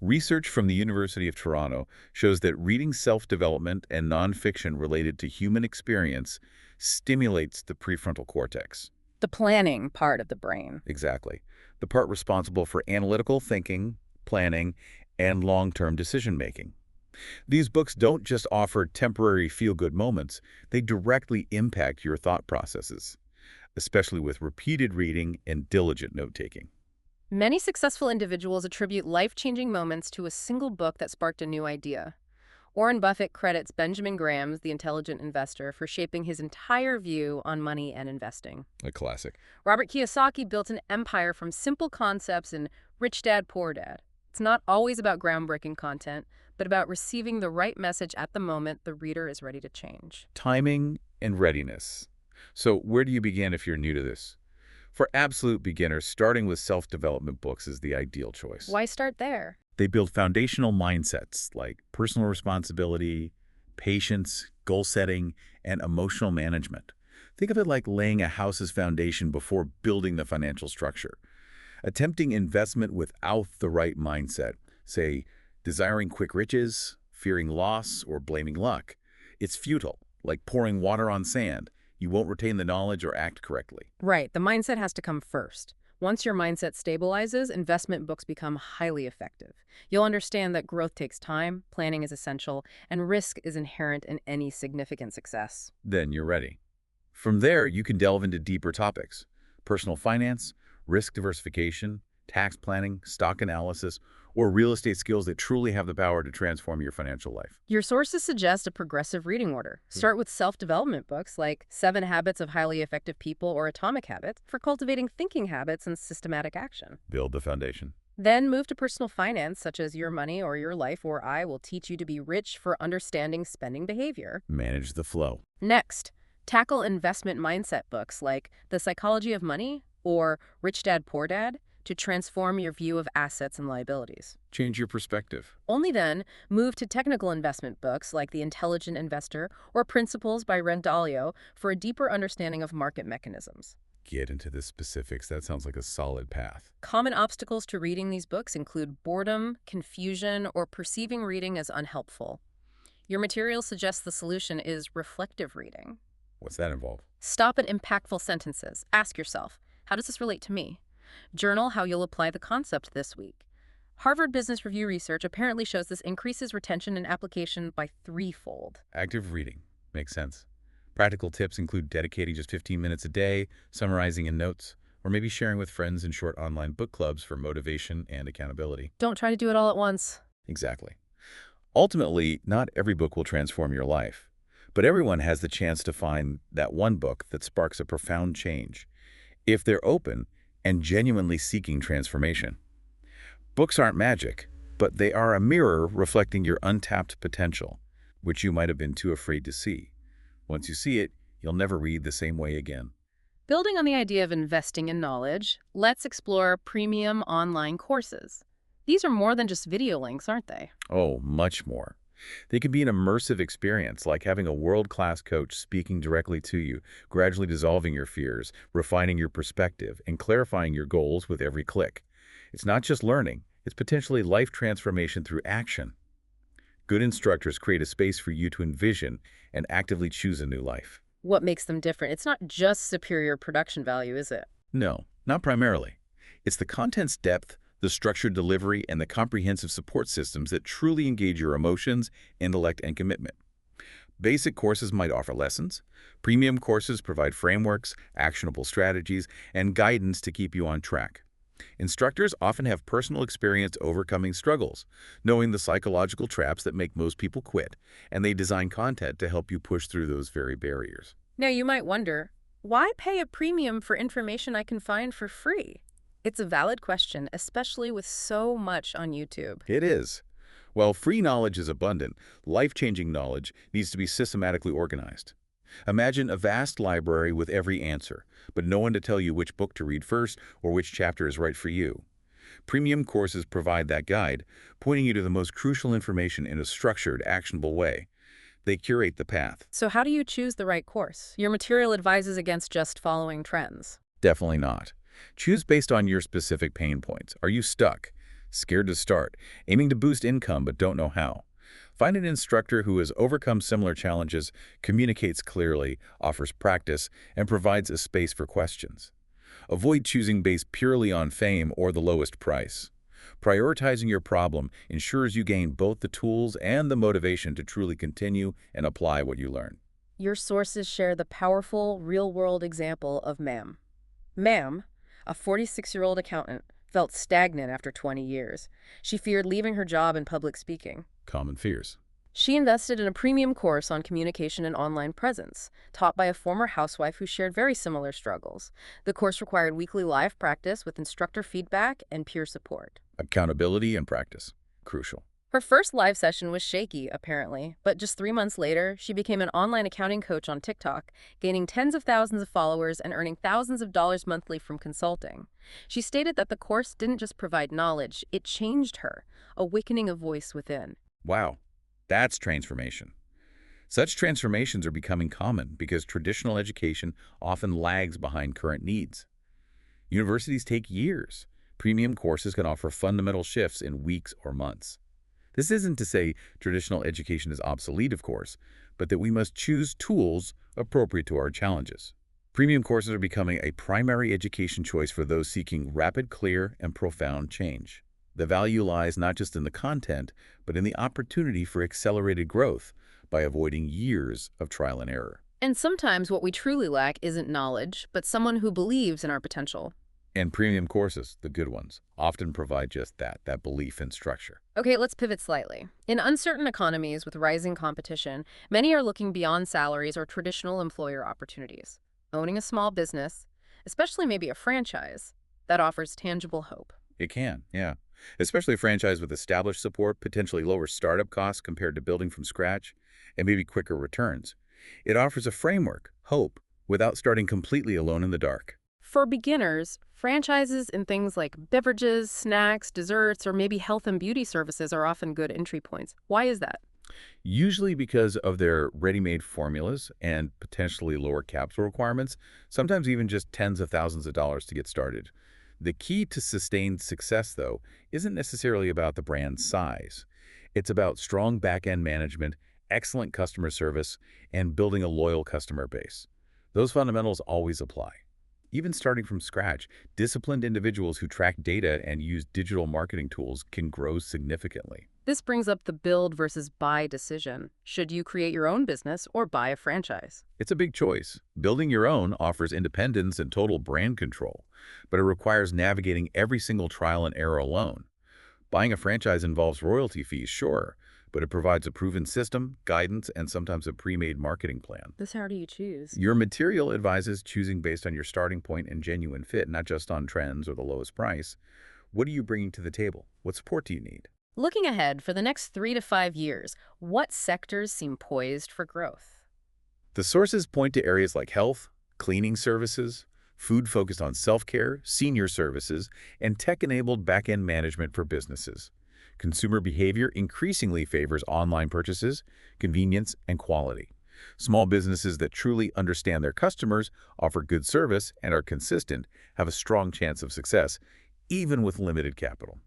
Research from the University of Toronto shows that reading self-development and nonfiction related to human experience stimulates the prefrontal cortex. The planning part of the brain. Exactly. The part responsible for analytical thinking, planning, and long-term decision-making. These books don't just offer temporary feel-good moments, they directly impact your thought processes, especially with repeated reading and diligent note-taking. Many successful individuals attribute life-changing moments to a single book that sparked a new idea. Warren Buffett credits Benjamin Graham's The Intelligent Investor for shaping his entire view on money and investing. A classic. Robert Kiyosaki built an empire from simple concepts in Rich Dad, Poor Dad. It's not always about groundbreaking content, but about receiving the right message at the moment the reader is ready to change. Timing and readiness. So where do you begin if you're new to this? For absolute beginners, starting with self-development books is the ideal choice. Why start there? They build foundational mindsets like personal responsibility, patience, goal setting, and emotional management. Think of it like laying a house's foundation before building the financial structure. Attempting investment without the right mindset, say, desiring quick riches, fearing loss, or blaming luck, it's futile, like pouring water on sand. You won't retain the knowledge or act correctly. Right, the mindset has to come first. Once your mindset stabilizes, investment books become highly effective. You'll understand that growth takes time, planning is essential, and risk is inherent in any significant success. Then you're ready. From there, you can delve into deeper topics: personal finance, risk diversification, tax planning, stock analysis, or real estate skills that truly have the power to transform your financial life. Your sources suggest a progressive reading order. Start with self-development books like 7 Habits of Highly Effective People or Atomic Habits for cultivating thinking habits and systematic action. Build the foundation. Then move to personal finance, such as Your Money or Your Life or I will teach you to be rich for understanding spending behavior. Manage the flow. Next, tackle investment mindset books like The Psychology of Money or Rich Dad, Poor Dad to transform your view of assets and liabilities. Change your perspective. Only then, move to technical investment books like The Intelligent Investor or Principles by Ren Dalio for a deeper understanding of market mechanisms. Get into the specifics. That sounds like a solid path. Common obstacles to reading these books include boredom, confusion, or perceiving reading as unhelpful. Your material suggests the solution is reflective reading. What's that involve? Stop at impactful sentences. Ask yourself, how does this relate to me? Journal how you'll apply the concept this week. Harvard Business Review research apparently shows this increases retention and application by threefold. Active reading. Makes sense. Practical tips include dedicating just 15 minutes a day, summarizing in notes, or maybe sharing with friends in short online book clubs for motivation and accountability. Don't try to do it all at once. Exactly. Ultimately, not every book will transform your life, but everyone has the chance to find that one book that sparks a profound change, if they're open and genuinely seeking transformation. Books aren't magic, but they are a mirror reflecting your untapped potential, which you might have been too afraid to see. Once you see it, you'll never read the same way again. Building on the idea of investing in knowledge, let's explore premium online courses. These are more than just video links, aren't they? Oh, much more. They can be an immersive experience, like having a world-class coach speaking directly to you, gradually dissolving your fears, refining your perspective, and clarifying your goals with every click. It's not just learning, it's potentially life transformation through action. Good instructors create a space for you to envision and actively choose a new life. What makes them different? It's not just superior production value, is it? No, not primarily. It's the content's depth, the structured delivery, and the comprehensive support systems that truly engage your emotions, intellect, and commitment. Basic courses might offer lessons. Premium courses provide frameworks, actionable strategies, and guidance to keep you on track. Instructors often have personal experience overcoming struggles, knowing the psychological traps that make most people quit, and they design content to help you push through those very barriers. Now, you might wonder, why pay a premium for information I can find for free? It's a valid question, especially with so much on YouTube. It is. While free knowledge is abundant, life-changing knowledge needs to be systematically organized. Imagine a vast library with every answer, but no one to tell you which book to read first or which chapter is right for you. Premium courses provide that guide, pointing you to the most crucial information in a structured, actionable way. They curate the path. So how do you choose the right course? Your material advises against just following trends. Definitely not. Choose based on your specific pain points. Are you stuck? Scared to start? Aiming to boost income but don't know how? Find an instructor who has overcome similar challenges, communicates clearly, offers practice, and provides a space for questions. Avoid choosing based purely on fame or the lowest price. Prioritizing your problem ensures you gain both the tools and the motivation to truly continue and apply what you learn. Your sources share the powerful, real-world example of Ma'am. Ma'am, a 46-year-old accountant, felt stagnant after 20 years. She feared leaving her job in public speaking. Common fears. She invested in a premium course on communication and online presence, taught by a former housewife who shared very similar struggles. The course required weekly live practice with instructor feedback and peer support. Accountability and practice. Crucial. Her first live session was shaky, apparently, but just 3 months later, she became an online accounting coach on TikTok, gaining tens of thousands of followers and earning thousands of dollars monthly from consulting. She stated that the course didn't just provide knowledge, it changed her, awakening a voice within. Wow, that's transformation. Such transformations are becoming common because traditional education often lags behind current needs. Universities take years. Premium courses can offer fundamental shifts in weeks or months. This isn't to say traditional education is obsolete, of course, but that we must choose tools appropriate to our challenges. Premium courses are becoming a primary education choice for those seeking rapid, clear, and profound change. The value lies not just in the content, but in the opportunity for accelerated growth by avoiding years of trial and error. And sometimes what we truly lack isn't knowledge, but someone who believes in our potential. And premium courses, the good ones, often provide just that belief in structure. Okay, let's pivot slightly. In uncertain economies with rising competition, many are looking beyond salaries or traditional employer opportunities. Owning a small business, especially maybe a franchise, that offers tangible hope. It can, yeah. Especially a franchise with established support, potentially lower startup costs compared to building from scratch, and maybe quicker returns. It offers a framework, hope, without starting completely alone in the dark. For beginners, franchises in things like beverages, snacks, desserts, or maybe health and beauty services are often good entry points. Why is that? Usually because of their ready-made formulas and potentially lower capital requirements, sometimes even just tens of thousands of dollars to get started. The key to sustained success, though, isn't necessarily about the brand's size. It's about strong back-end management, excellent customer service, and building a loyal customer base. Those fundamentals always apply. Even starting from scratch, disciplined individuals who track data and use digital marketing tools can grow significantly. This brings up the build versus buy decision. Should you create your own business or buy a franchise? It's a big choice. Building your own offers independence and total brand control, but it requires navigating every single trial and error alone. Buying a franchise involves royalty fees, sure, but it provides a proven system, guidance, and sometimes a pre-made marketing plan. How do you choose? Your material advises choosing based on your starting point and genuine fit, not just on trends or the lowest price. What are you bringing to the table? What support do you need? Looking ahead for the next 3 to 5 years, what sectors seem poised for growth? The sources point to areas like health, cleaning services, food focused on self-care, senior services, and tech-enabled back-end management for businesses. Consumer behavior increasingly favors online purchases, convenience, and quality. Small businesses that truly understand their customers, offer good service, and are consistent have a strong chance of success, even with limited capital.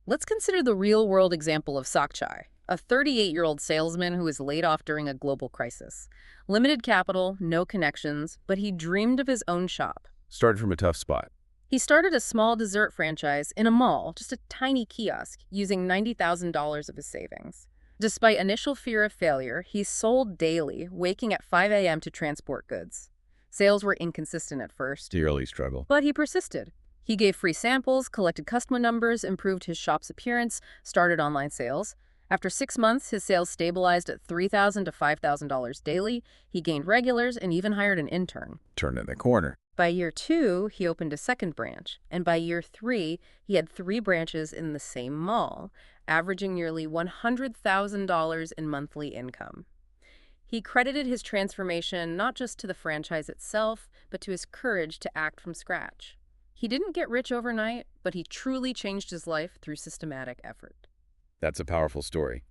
Let's consider the real-world example of Sakchai, a 38-year-old salesman who was laid off during a global crisis. Limited capital, no connections, but he dreamed of his own shop. Started from a tough spot. He started a small dessert franchise in a mall, just a tiny kiosk, using $90,000 of his savings. Despite initial fear of failure, he sold daily, waking at 5 a.m. to transport goods. Sales were inconsistent at first, The early struggle. but he persisted. He gave free samples, collected customer numbers, improved his shop's appearance, started online sales. After 6 months, his sales stabilized at $3,000 to $5,000 daily. He gained regulars and even hired an intern. Turned in the corner. By year 2, he opened a second branch, and by year 3, he had 3 branches in the same mall, averaging nearly $100,000 in monthly income. He credited his transformation not just to the franchise itself, but to his courage to act from scratch. He didn't get rich overnight, but he truly changed his life through systematic effort. That's a powerful story.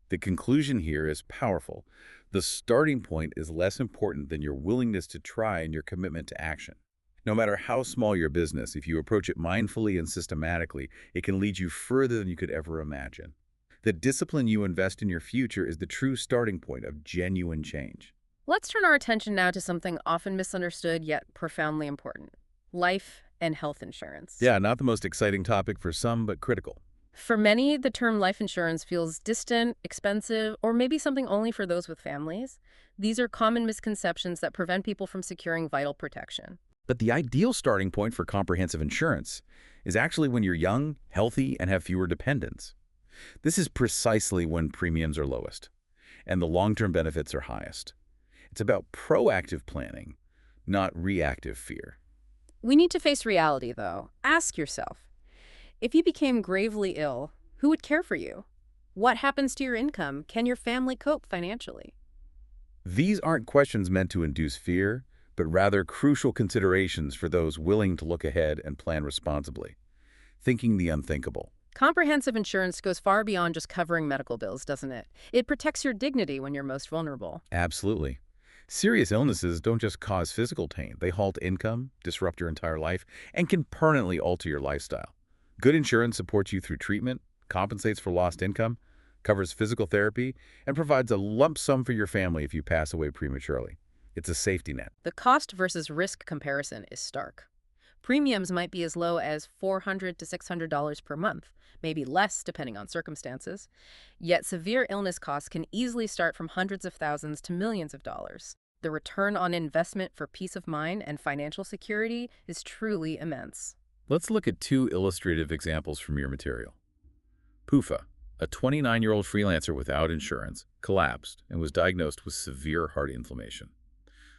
The conclusion here is powerful. The starting point is less important than your willingness to try and your commitment to action. No matter how small your business, if you approach it mindfully and systematically, it can lead you further than you could ever imagine. The discipline you invest in your future is the true starting point of genuine change. Let's turn our attention now to something often misunderstood yet profoundly important: life and health insurance. Yeah, not the most exciting topic for some, but critical. For many, the term life insurance feels distant, expensive, or maybe something only for those with families. These are common misconceptions that prevent people from securing vital protection. But the ideal starting point for comprehensive insurance is actually when you're young, healthy, and have fewer dependents. This is precisely when premiums are lowest and the long-term benefits are highest. It's about proactive planning, not reactive fear. We need to face reality, though. Ask yourself, if you became gravely ill, who would care for you? What happens to your income? Can your family cope financially? These aren't questions meant to induce fear, but rather crucial considerations for those willing to look ahead and plan responsibly, thinking the unthinkable. Comprehensive insurance goes far beyond just covering medical bills, doesn't it? It protects your dignity when you're most vulnerable. Absolutely. Serious illnesses don't just cause physical pain. They halt income, disrupt your entire life, and can permanently alter your lifestyle. Good insurance supports you through treatment, compensates for lost income, covers physical therapy, and provides a lump sum for your family if you pass away prematurely. It's a safety net. The cost versus risk comparison is stark. Premiums might be as low as $400 to $600 per month, maybe less depending on circumstances. Yet severe illness costs can easily start from hundreds of thousands to millions of dollars. The return on investment for peace of mind and financial security is truly immense. Let's look at 2 illustrative examples from your material. Pufa, a 29-year-old freelancer without insurance, collapsed and was diagnosed with severe heart inflammation.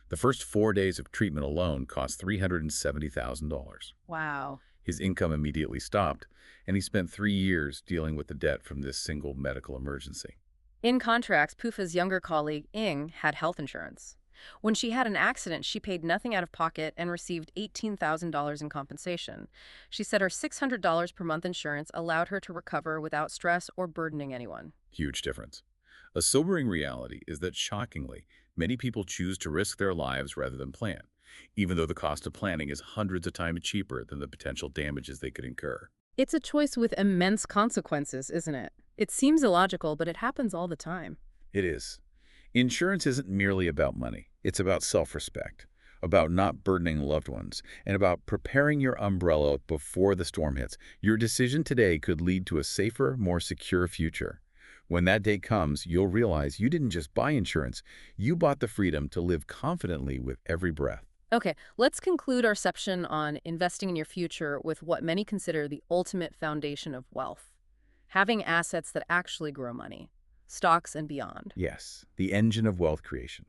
The first 4 days of treatment alone cost $370,000. Wow. His income immediately stopped, and he spent 3 years dealing with the debt from this single medical emergency. In contrast, Pufa's younger colleague, Ing, had health insurance. When she had an accident, she paid nothing out of pocket and received $18,000 in compensation. She said her $600 per month insurance allowed her to recover without stress or burdening anyone. Huge difference. A sobering reality is that, shockingly, many people choose to risk their lives rather than plan, even though the cost of planning is hundreds of times cheaper than the potential damages they could incur. It's a choice with immense consequences, isn't it? It seems illogical, but it happens all the time. It is. Insurance isn't merely about money. It's about self-respect, about not burdening loved ones, and about preparing your umbrella before the storm hits. Your decision today could lead to a safer, more secure future. When that day comes, you'll realize you didn't just buy insurance. You bought the freedom to live confidently with every breath. Okay, let's conclude our section on investing in your future with what many consider the ultimate foundation of wealth: having assets that actually grow money, stocks and beyond. Yes, the engine of wealth creation.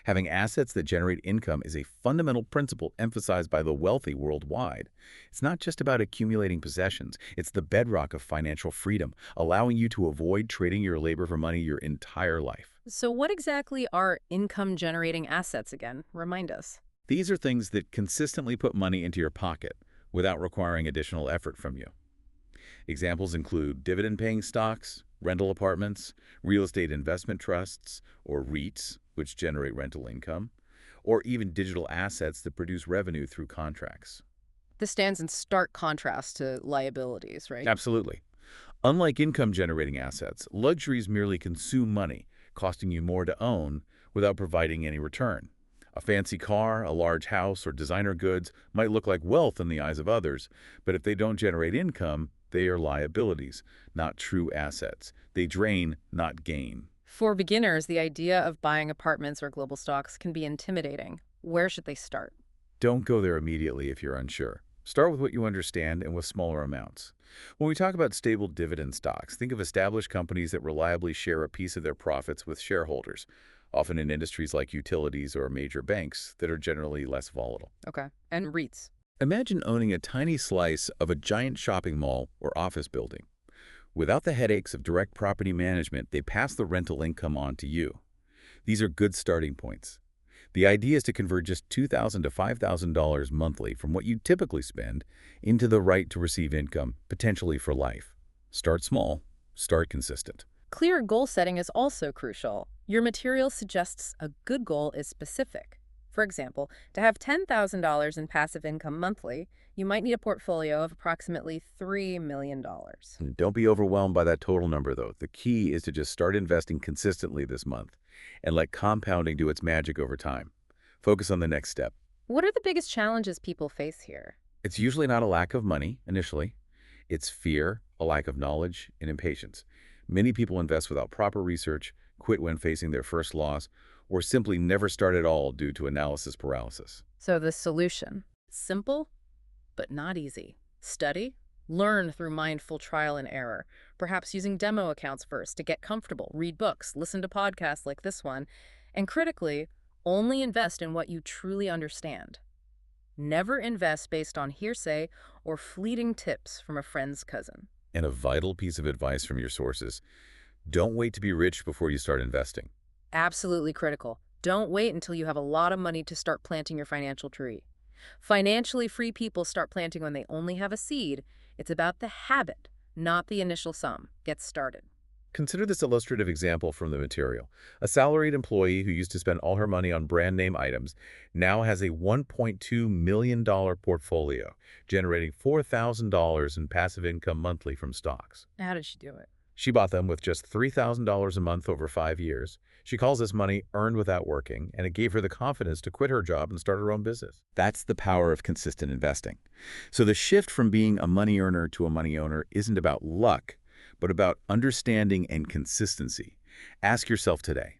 Having assets that generate income is a fundamental principle emphasized by the wealthy worldwide. It's not just about accumulating possessions. It's the bedrock of financial freedom, allowing you to avoid trading your labor for money your entire life. So what exactly are income-generating assets again? Remind us. These are things that consistently put money into your pocket without requiring additional effort from you. Examples include dividend-paying stocks, rental apartments, real estate investment trusts, or REITs, which generate rental income, or even digital assets that produce revenue through contracts. This stands in stark contrast to liabilities, right? Absolutely. Unlike income-generating assets, luxuries merely consume money, costing you more to own without providing any return. A fancy car, a large house, or designer goods might look like wealth in the eyes of others, but if they don't generate income, they are liabilities, not true assets. They drain, not gain. For beginners, the idea of buying apartments or global stocks can be intimidating. Where should they start? Don't go there immediately if you're unsure. Start with what you understand and with smaller amounts. When we talk about stable dividend stocks, think of established companies that reliably share a piece of their profits with shareholders, often in industries like utilities or major banks that are generally less volatile. Okay. And REITs. Imagine owning a tiny slice of a giant shopping mall or office building. Without the headaches of direct property management, they pass the rental income on to you. These are good starting points. The idea is to convert just $2,000 to $5,000 monthly from what you typically spend into the right to receive income, potentially for life. Start small, start consistent. Clear goal setting is also crucial. Your material suggests a good goal is specific. For example, to have $10,000 in passive income monthly, you might need a portfolio of approximately $3 million. And don't be overwhelmed by that total number, though. The key is to just start investing consistently this month and let compounding do its magic over time. Focus on the next step. What are the biggest challenges people face here? It's usually not a lack of money initially. It's fear, a lack of knowledge, and impatience. Many people invest without proper research, quit when facing their first loss, or simply never start at all due to analysis paralysis. So the solution: simple, but not easy. Study, learn through mindful trial and error, perhaps using demo accounts first to get comfortable, read books, listen to podcasts like this one, and critically, only invest in what you truly understand. Never invest based on hearsay or fleeting tips from a friend's cousin. And a vital piece of advice from your sources: don't wait to be rich before you start investing. Absolutely critical. Don't wait until you have a lot of money to start planting your financial tree. Financially free people start planting when they only have a seed. It's about the habit, not the initial sum. Get started. Consider this illustrative example from the material. A salaried employee who used to spend all her money on brand name items now has a $1.2 million portfolio, generating $4,000 in passive income monthly from stocks. How did she do it? She bought them with just $3,000 a month over 5 years. She calls this money earned without working, and it gave her the confidence to quit her job and start her own business. That's the power of consistent investing. So the shift from being a money earner to a money owner isn't about luck, but about understanding and consistency. Ask yourself today,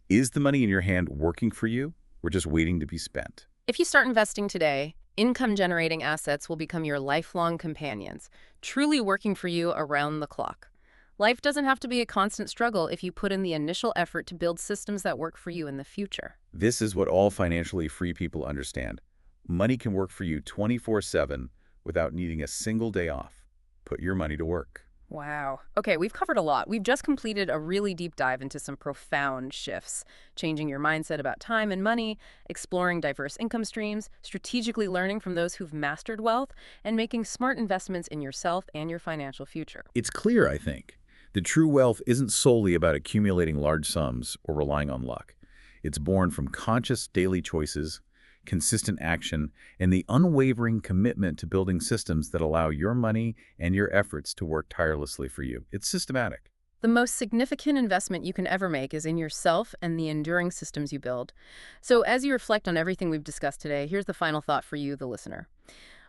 is the money in your hand working for you or just waiting to be spent? If you start investing today, income-generating assets will become your lifelong companions, truly working for you around the clock. Life doesn't have to be a constant struggle if you put in the initial effort to build systems that work for you in the future. This is what all financially free people understand. Money can work for you 24/7 without needing a single day off. Put your money to work. Wow. Okay, we've covered a lot. We've just completed a really deep dive into some profound shifts, changing your mindset about time and money, exploring diverse income streams, strategically learning from those who've mastered wealth, and making smart investments in yourself and your financial future. It's clear, I think, that true wealth isn't solely about accumulating large sums or relying on luck. It's born from conscious daily choices, consistent action, and the unwavering commitment to building systems that allow your money and your efforts to work tirelessly for you. It's systematic. The most significant investment you can ever make is in yourself and the enduring systems you build. So as you reflect on everything we've discussed today, here's the final thought for you, the listener.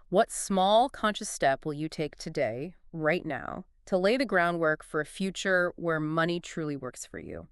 What small conscious step will you take today, right now, to lay the groundwork for a future where money truly works for you?